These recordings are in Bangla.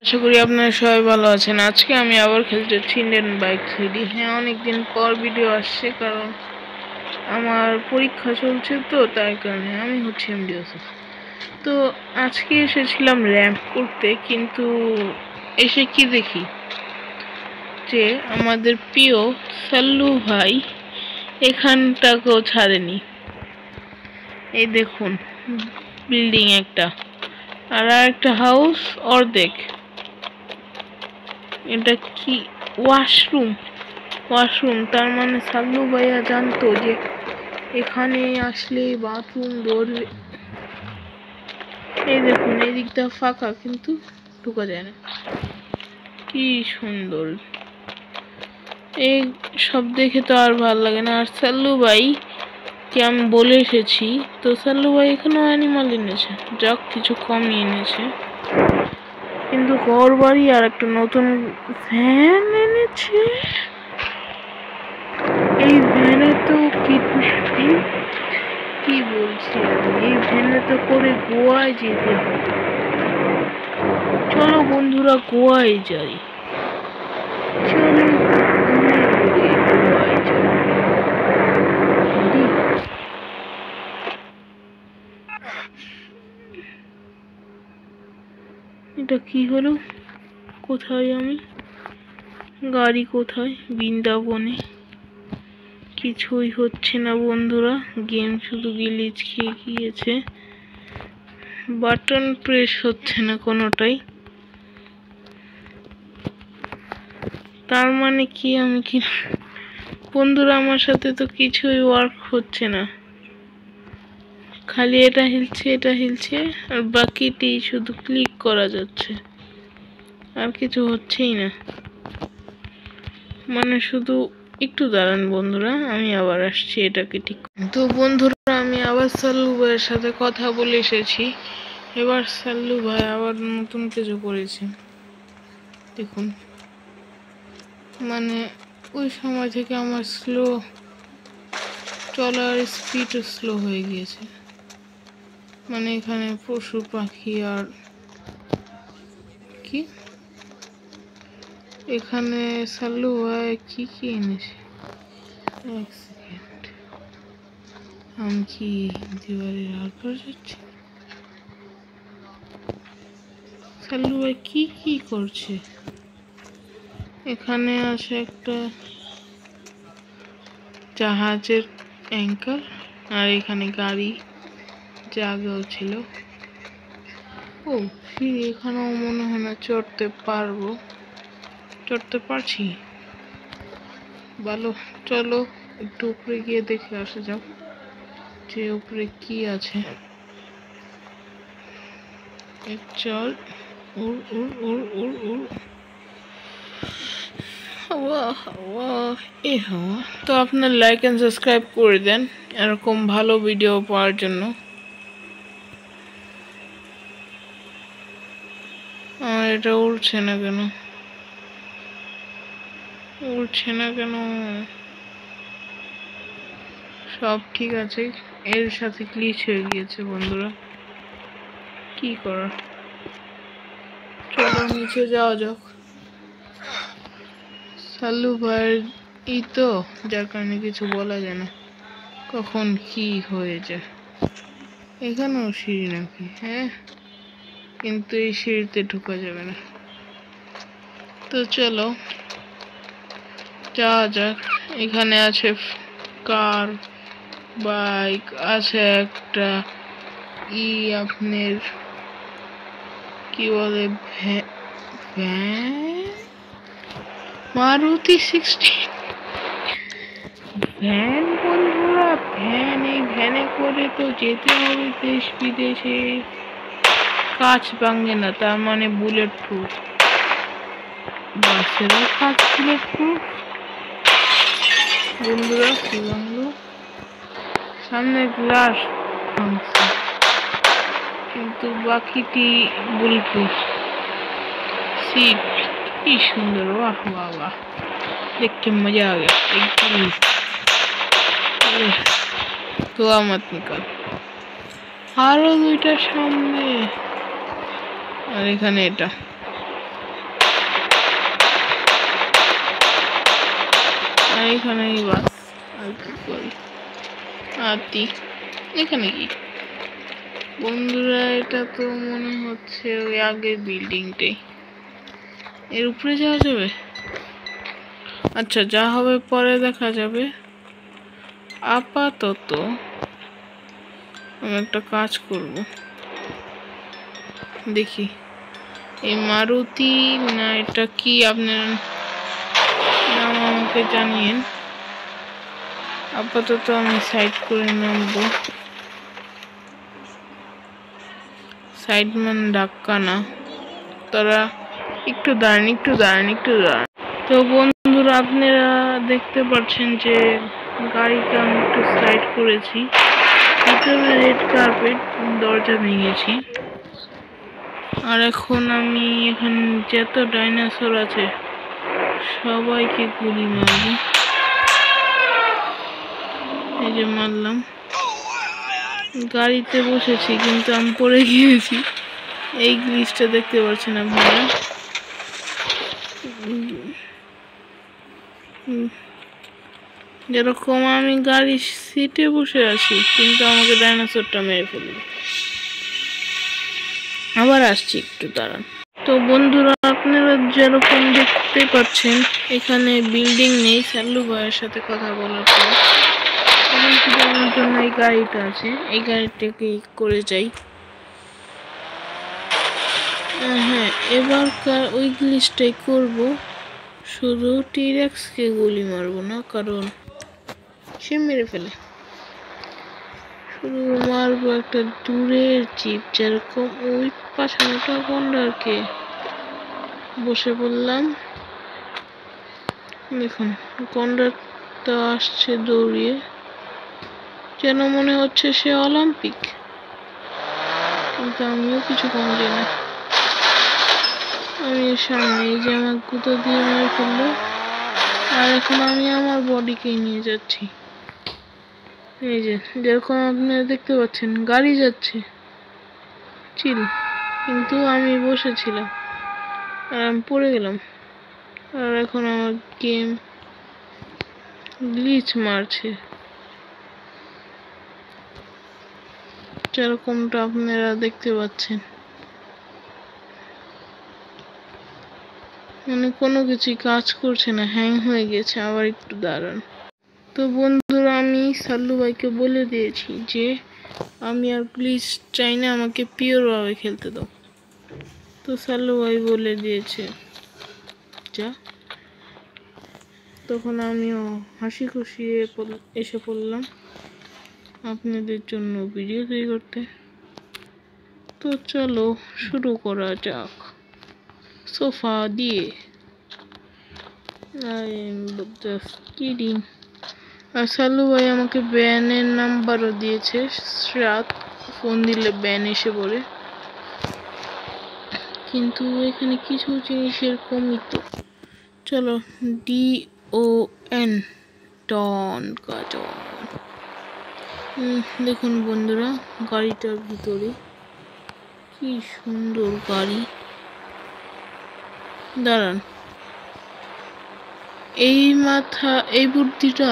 আশা করি আপনারা সবাই ভালো আছেন। আজকে আমি আবার খেলতে যাচ্ছি ইন্ডিয়ান বাইক 3D। হ্যাঁ, অনেকদিন পর ভিডিও আসছে, কারণ আমার পরীক্ষা চলছে, তো তাই কারণে আমি হচ্ছে এমডি ইউসুফ। তো আজকে এসেছিলাম র্যাম্প করতে, কিন্তু এসে কি দেখি যে আমাদের প্রিয় সাল্লু ভাই এখানটাকেও ছাড়েনি। এই দেখুন, বিল্ডিং একটা আর একটা হাউস অর্ধেক। এটা কি? ওয়াশরুম। তার মানে সাল্লু ভাইয়া জানতো যে এখানে আসলে বাথরুম ধরবে। এই দেখুন, এই দিকটা ফাঁকা, কিন্তু ঢোকা যায় না। কি সুন্দর! এই সব দেখে তো আর ভাল লাগে না। আর সাল্লু ভাই কে আমি বলে এসেছি, তো সাল্লু ভাই এখানেও অ্যানিমাল এনেছে, যাক কিছু কমই এনেছে, কিন্তু ঘর বাড়ি আর একটা নতুন ভ্যান এনেছে। এই ভ্যানে তো কি বলছি আমি, এই ভ্যানে তো করে গোয়ায় যেতে হবে। চলো বন্ধুরা, গোয়ায় যাই। চলো গোয়ায় যাই। এটা কি হলো? কোথায় আমি? গাড়ি কোথায়? বৃন্দাবনে। কিছুই হচ্ছে না বন্ধুরা, গেম শুধু গ্লিচ খেয়ে গিয়েছে। বাটন প্রেস হচ্ছে না কোনোটাই। তার মানে কি আমি কি বন্ধুরা, আমার সাথে তো কিছুই ওয়ার্ক হচ্ছে না। খালি এটা হিলছে আর বাকিটি শুধু ক্লিক করা যাচ্ছে, আর কিছু হচ্ছেই না। মানে শুধু একটু দাঁড়ান বন্ধুরা, আমি আবার আসছি এটাকে ঠিক। তো বন্ধুরা, আমি আবার সাল্লু ভাইয়ের সাথে কথা বলে এসেছি। এবার সাল্লু ভাই আবার নতুন কিছু করেছে, দেখুন। মানে ওই সময় থেকে আমার চলার স্পিডও স্লো হয়ে গিয়েছে। মানে এখানে পশু পাখি আর কি, এখানে সাল্লু ভাই কি এনেছে। এক সেকেন্ড, আমি কি দিওয়ালির আউটডোর যাচ্ছি? সাল্লু ভাই কি করছে? এখানে আছে একটা জাহাজের অ্যাঙ্কার, আর এখানে গাড়ি জায়গাও ছিল। ও ফির এখানেও মনে হয় না চড়তে পারছি। ভালো, চলো একটু উপরে গিয়ে দেখে আসা যাক যে উপরে কি আছে। চল, উড় উড় উড় উড় উড়। তো আপনার লাইক এন্ড সাবস্ক্রাইব করে দেন এরকম ভালো ভিডিও পাওয়ার জন্য। আর এটা উড়ছে না কেন? সব ঠিক আছে, এর সাথে গ্লিচ হয়ে গিয়েছে বন্ধুরা, কি করার। চলো নিচে যাওয়া যাক। সাল্লু ভাইয়ের তো যার কারণে কিছু বলা যায় না, কখন কি হয়ে যায়। এখানেও সিঁড়ি নাকি? হ্যাঁ, কিন্তু এই সিঁড়িতে ঢোকা যাবে না। তো চলো যাওয়া যাক। এখানে আছে কার, বাইক আছে, একটা আপনার কি বলে, ভ্যান, মারুতি 60 ভ্যান। বন্ধুরা, এই ভ্যানে করে তো যেতে হবে দেশ বিদেশে। কাঁচ ভাঙে না, তার মানে বুলেট প্রুফ। বাসেরও কাঁচ বুলেট প্রুফ। বন্ধুরা, কি ভাঙলো? সামনে গ্লাস ভাঙছে, কিন্তু বাকিটি বুলেট প্রুফ। सीट की सुंदर, वाह वाह वाह, देख के मजा आ गया एकदम। तो मत निकल, আরো দুইটা সামনে, আর এখানে এটা। আর এখানে বাস। আর কি করি আতি এখানে কি বন্ধুরা, এটা তো মনে হচ্ছে ওই আগের বিল্ডিংটাই। এর উপরে যাওয়া যাবে? আচ্ছা, যা হবে পরে দেখা যাবে। আপাতত আমি একটা কাজ করব, দেখি এই মারুতি না এটা কি, আপনার নাম আমাকে জানিয়েন। আপাতত আমি সাইড করে নামবো। সাইড মানে ধাক্কা না, তারা একটু দাঁড়ান। তো বন্ধুরা, আপনারা দেখতে পাচ্ছেন যে গাড়িকে আমি একটু সাইড করেছি। ভিতরে রেড কার্পেট, দরজা ভেঙেছি। আর এখন আমি এখানে যত ডাইনোসর আছে সবাইকে গুলি মারব। এই যে মারলাম। গাড়িতে বসেছি কিন্তু আমি পড়ে গিয়েছি। এই গ্লিচটা দেখতে পাচ্ছেন আপনারা। যেরকম আমি গাড়ির সিটে বসে আছি কিন্তু আমাকে ডাইনোসরটা মেরে ফেলল। আবার আসছি, একটু দাঁড়ান। তো বন্ধুরা, আপনারা যেরকম দেখতে পাচ্ছেন এখানে বিল্ডিং নেই। সাল্লু ভাইয়ের সাথে কথা বলার পর এখন শুধু আমার জন্য এই গাড়িটা আছে। এই গাড়িটাকে করে যাই। হ্যাঁ, এবারকার ওই গ্লিচটাই করব, শুধু টিরেক্সকে গুলি মারবো না, কারণ সে মেরে ফেলে। শুধু মারবো একটা দূরের জিপ, যেরকম ওই পাশানোটা গন্ডারকে। বসে পড়লাম। দেখুন গন্ডারটা আসছে দৌড়িয়ে, যেন মনে হচ্ছে সে অলিম্পিক, কিন্তু আমিও কিছু কম দিই না। আমি সামনে, এই যে আমার গুঁতো দিয়ে মেরে ফেললো। আর এখন আমি আমার বডিকে নিয়ে যাচ্ছি। এই যে যেরকম আপনারা দেখতে পাচ্ছেন গাড়ি যাচ্ছে চিল, কিন্তু আমি বসেছিলাম আর আমি পড়ে গেলাম। আর এখন আমার গেম গ্লিচ মারছে, যেরকমটা আপনারা দেখতে পাচ্ছেন। মানে কোনো কিছুই কাজ করছে না, হ্যাং হয়ে গেছে। আবার একটু দাঁড়ান। তো বন্ধুরা, আমি সাল্লু ভাইকে বলে দিয়েছি যে আমি আর গ্লিচ চাই না, আমাকে পিওর ভাবে খেলতে দাও। তো সাল্লু ভাই বলে দিয়েছে যা। তখন আমিও হাসি খুশি এসে পড়লাম আপনাদের জন্য ভিডিও তৈরি করতে। তো চলো শুরু করা যাক সোফা দিয়ে। Just kidding. আর সাল্লু ভাই আমাকে ব্যানের নাম্বারও দিয়েছে। রাত ফোন দিলে ব্যান এসে পড়ে, কিন্তু এখানে কিছু জিনিসের কমই। তো চলো DON ডন গাজন। দেখুন বন্ধুরা, গাড়িটার ভিতরে কি সুন্দর গাড়ি। দাঁড়ান, এই বুদ্ধিটা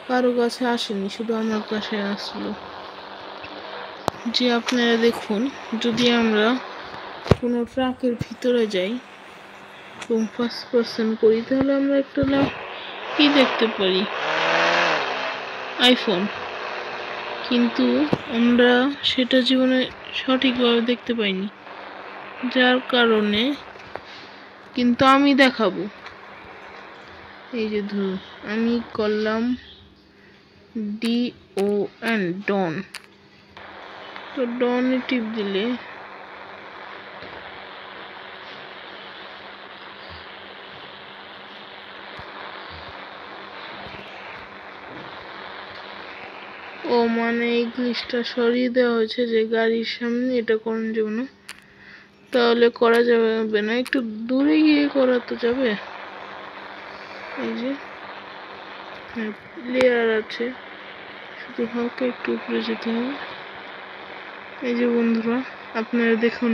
কারো কাছে আসেনি, শুধু আমার কাছে আসলো। যে আপনারা দেখুন, যদি আমরা কোনো ট্রাকের ভিতরে যাই এবং ফার্স্ট পার্সন করি, তাহলে আমরা একটা কি দেখতে পারি, আইফোন। কিন্তু আমরা সেটা জীবনে সঠিকভাবে দেখতে পাইনি, যার কারণে কিন্তু আমি দেখাবো। এই যে ধরুন আমি করলাম DON ডন। তো ডনে টিপ দিলে ও মানে এই গ্লিচটা সরিয়ে দেওয়া হয়েছে যে গাড়ির সামনে এটা করার জন্য। তাহলে করা যাবে না, একটু দূরে গিয়ে করা তো যাবে। এই যে লেয়ার আছে, শুধু হালকা একটু উপরে যেতে হবে। এই যে বন্ধুরা, আপনারা দেখুন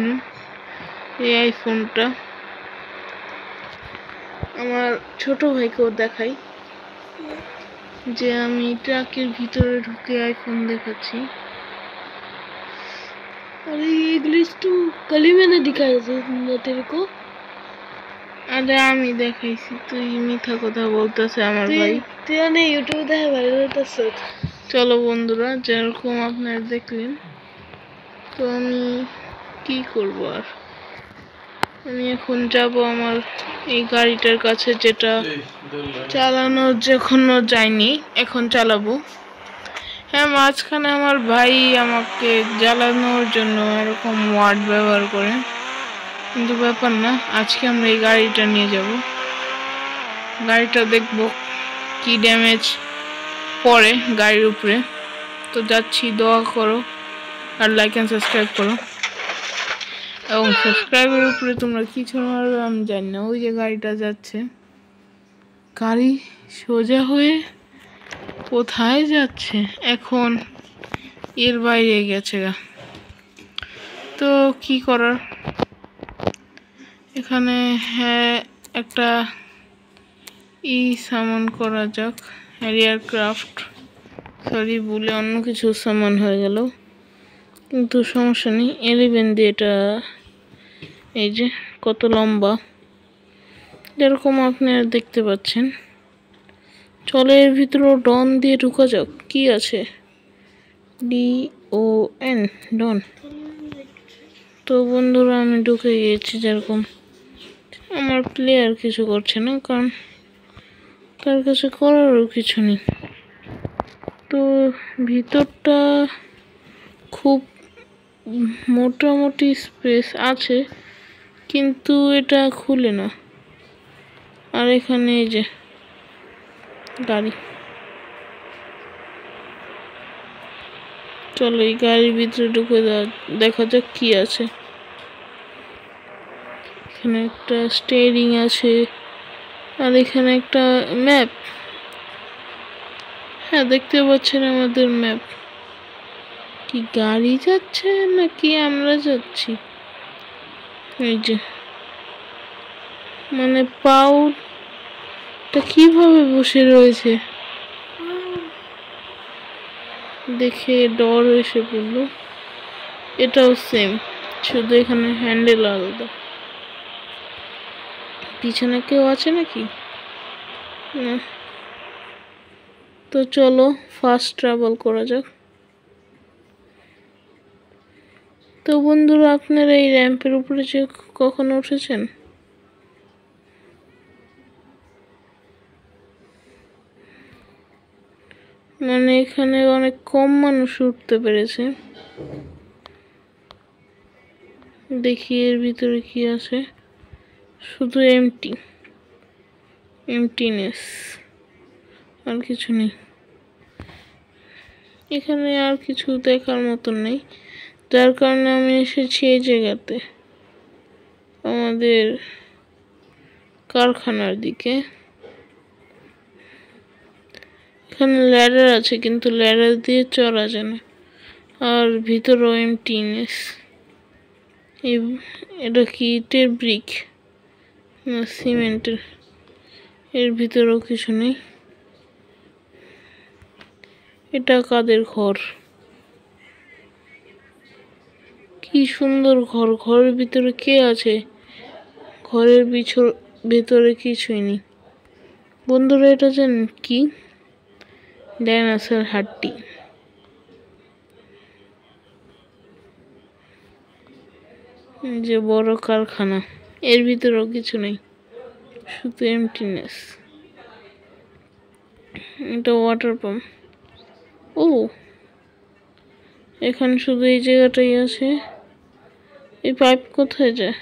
এই আইফোনটা। আমার ছোট ভাইকেও দেখাই। যে আমি ট্রাকের ভিতরে ঢুকে আইফোন দেখাচ্ছি। अरे ये ग्लिच तो कल ही मैंने दिखाया था तेरे को। আরে আমি দেখাইছি, তুই মিথ্যা কথা বলতেছে আমার ভাই। তুই না ইউটিউবে দেখা ভাইরাল হইতাছে। চলো বন্ধুরা, যেরকম আপনারা দেখলেন, তো আমি কি করব আর, আমি এখন যাব আমার এই গাড়িটার কাছে, যেটা চালানো যখনো যায়নি, এখন চালাবো। হ্যাঁ, মাঝখানে আমার ভাই আমাকে জ্বালানোর জন্য এরকম ওয়ার্ড ব্যবহার করে, কিন্তু ব্যাপার না। আজকে আমরা এই গাড়িটা নিয়ে যাব, গাড়িটা দেখব কি ড্যামেজ পড়ে গাড়ির উপরে। তো যাচ্ছি, দোয়া করো আর লাইক অ্যান্ড সাবস্ক্রাইব করো। এবং সাবস্ক্রাইবের উপরে তোমরা কিছু মারবে আমি জানি না। ওই যে গাড়িটা যাচ্ছে, গাড়ি সোজা হয়ে কোথায় যাচ্ছে, এখন এর বাইরে গেছে গা। তো কি করার, এখানে হ্যাঁ একটা সামান করা যাক, হ্যারিয়ার ক্রাফট, সরি বলে অন্য কিছু সামান হয়ে গেল, কিন্তু সমস্যা নেই। 11 দিয়ে এটা, এই যে কত লম্বা, যেরকম আপনারা দেখতে পাচ্ছেন। চলে এর ভিতরে ডন দিয়ে ঢুকা যাক। কি আছে, DON, ডন। তো বন্ধুরা আমি ঢুকে গিয়েছি। যেরকম আমার প্লেয়ার কিছু করছে না, কারণ তার কাছে করারও কিছু নেই। তো ভিতরটা খুব মোটামুটি স্পেস আছে, কিন্তু এটা খুলে না। আর এখানে এই যে গাড়ি, চলো এই গাড়ির ভিতরে ঢুকে দেখা যাক কি আছে। এখানে একটা স্টিয়ারিং আছে, আর এখানে একটা ম্যাপ। হ্যাঁ, দেখতে পাচ্ছেন আমাদের ম্যাপ। কি গাড়ি যাচ্ছে নাকি আমরা যাচ্ছি? এই যে মানে পাউটা কিভাবে বসে রয়েছে দেখে ডর এসে পড়লো। এটাও সেম, শুধু এখানে হ্যান্ডেল আলাদা। পিছনে কেউ আছে নাকি? না। তো চলো ফাস্ট ট্রাভেল করা যাক। তো বন্ধুরা, আপনারা এই র্যাম্পের উপরে যে কখনো উঠেছেন? মানে এখানে অনেক কম মানুষ উঠতে পেরেছে। দেখি এর ভিতরে কি আছে, শুধু এমটিনেস, আর কিছু নেই। এখানে আর কিছু দেখার মতন নেই, যার কারণে আমি এসেছি এই জায়গাতে, আমাদের কারখানার দিকে। এখানে ল্যাডার আছে, কিন্তু ল্যাডার দিয়ে চড়া যায় না। আর ভিতরেও এমটিনেস। এটা কি ইটের ব্রিক না সিমেন্টের? এর ভিতরেও কিছু নেই। এটা কাদের ঘর? কি সুন্দর ঘর, ঘরের ভিতরে কে আছে? ঘরের ভেতরে কিছুই নেই। বন্ধুরা, এটা জানেন কি? ডাইনোসর হাড্ডি। যে বড় কারখানা, এর ভিতরেও কিছু নেই, শুধু এমটিনেস। এটা ওয়াটার পাম্প। ও, এখানে শুধু এই জায়গাটাই আছে। এই পাইপ কোথায় যায়?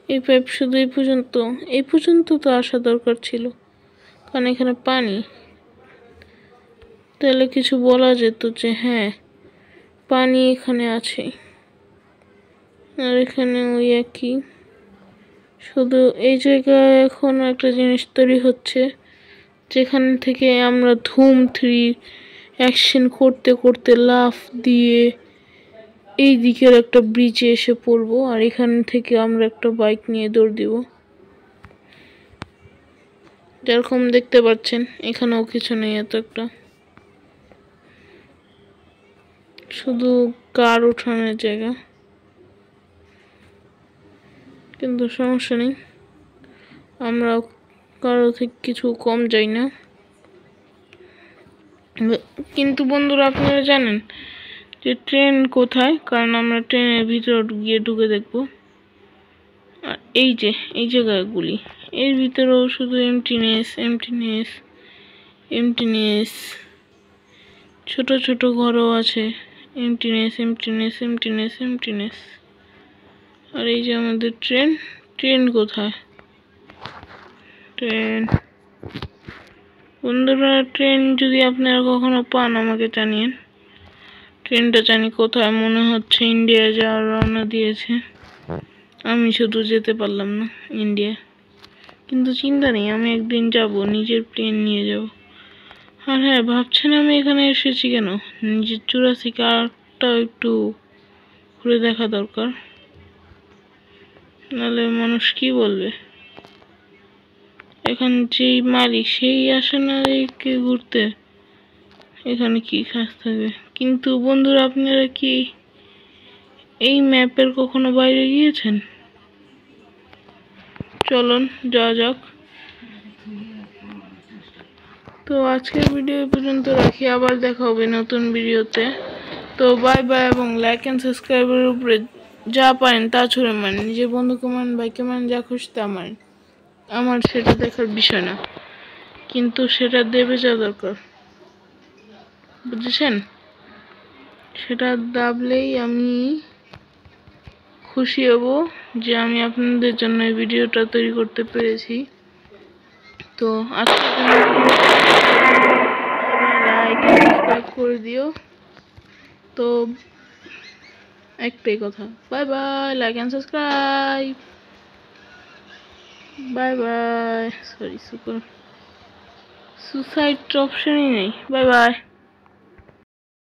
এই পাইপ শুধু এই পর্যন্ত তো আসা দরকার ছিল, কারণ এখানে পানি। তাহলে কিছু বলা যেত যে হ্যাঁ পানি এখানে আছে। আর এখানে ওই একই, শুধু এই জায়গায় এখন একটা জিনিস তৈরি হচ্ছে, যেখান থেকে আমরা ধুম 3 অ্যাকশন করতে করতে লাফ দিয়ে এই দিকের একটা ব্রিজে এসে পড়বো। আর এখান থেকে আমরা একটা বাইক নিয়ে দৌড় দিব। যেরকম দেখতে পাচ্ছেন এখানেও কিছু নেই এত একটা, শুধু কার উঠানোর জায়গা, কিন্তু সমস্যা নেই, আমরা কারো থেকে কিছু কম যাই না। কিন্তু বন্ধুরা আপনারা জানেন যে ট্রেন কোথায়? কারণ আমরা ট্রেনের ভিতর গিয়ে ঢুকে দেখব। আর এই যে এই জায়গাগুলি, এর ভিতরেও শুধু এমটিনেস এমটিনেস এমটিনেস, ছোট ছোট ঘরও আছে, এমটিনেস এমটিনেস এমটিনেস এমটিনেস। আর এই যে আমাদের ট্রেন, ট্রেন কোথায়? ট্রেন বন্ধুরা, ট্রেন যদি আপনারা কখনো পান আমাকে জানিয়েন। ট্রেনটা জানি কোথায়, মনে হচ্ছে ইন্ডিয়া যাওয়ার রওনা দিয়েছে, আমি শুধু যেতে পারলাম না ইন্ডিয়া। কিন্তু চিন্তা নেই, আমি একদিন যাব, নিজের প্লেন নিয়ে যাব। আর হ্যাঁ, ভাবছেন আমি এখানে এসেছি কেন? নিজের জুরাসিক পার্কটাও একটু ঘুরে দেখা দরকার, নাহলে মানুষ কি বলবে? এখানে যেই মালিক সেই আসে না কে ঘুরতে, এখানে কি খাস থাকবে? কিন্তু বন্ধুরা আপনারা কি এই ম্যাপের কখনো বাইরে গিয়েছেন? চলুন যাওয়া যাক। তো আজকের ভিডিও পর্যন্ত রাখি, আবার দেখা হবে নতুন ভিডিওতে। তো বাই বাই, এবং লাইক অ্যান্ড সাবস্ক্রাইবের উপরে যা পারেন তা ছুড়ে মারেন, নিজের বন্ধুকে মান, ভাইকে মান, যা খুশি তা মারেন, আমার সেটা দেখার বিষয় না, কিন্তু সেটা দেবে যা দরকার, বুঝেছেন? সেটা দাবলেই আমি খুশি হব যে আমি আপনাদের জন্য এই ভিডিওটা তৈরি করতে পেরেছি। তো আজকের জন্য লাইক সাবস্ক্রাইব করে দিও। তো একটাই কথা, bye bye, like and subscribe, bye bye. Sorry, suicide অপশনই নেই, বাই বাই।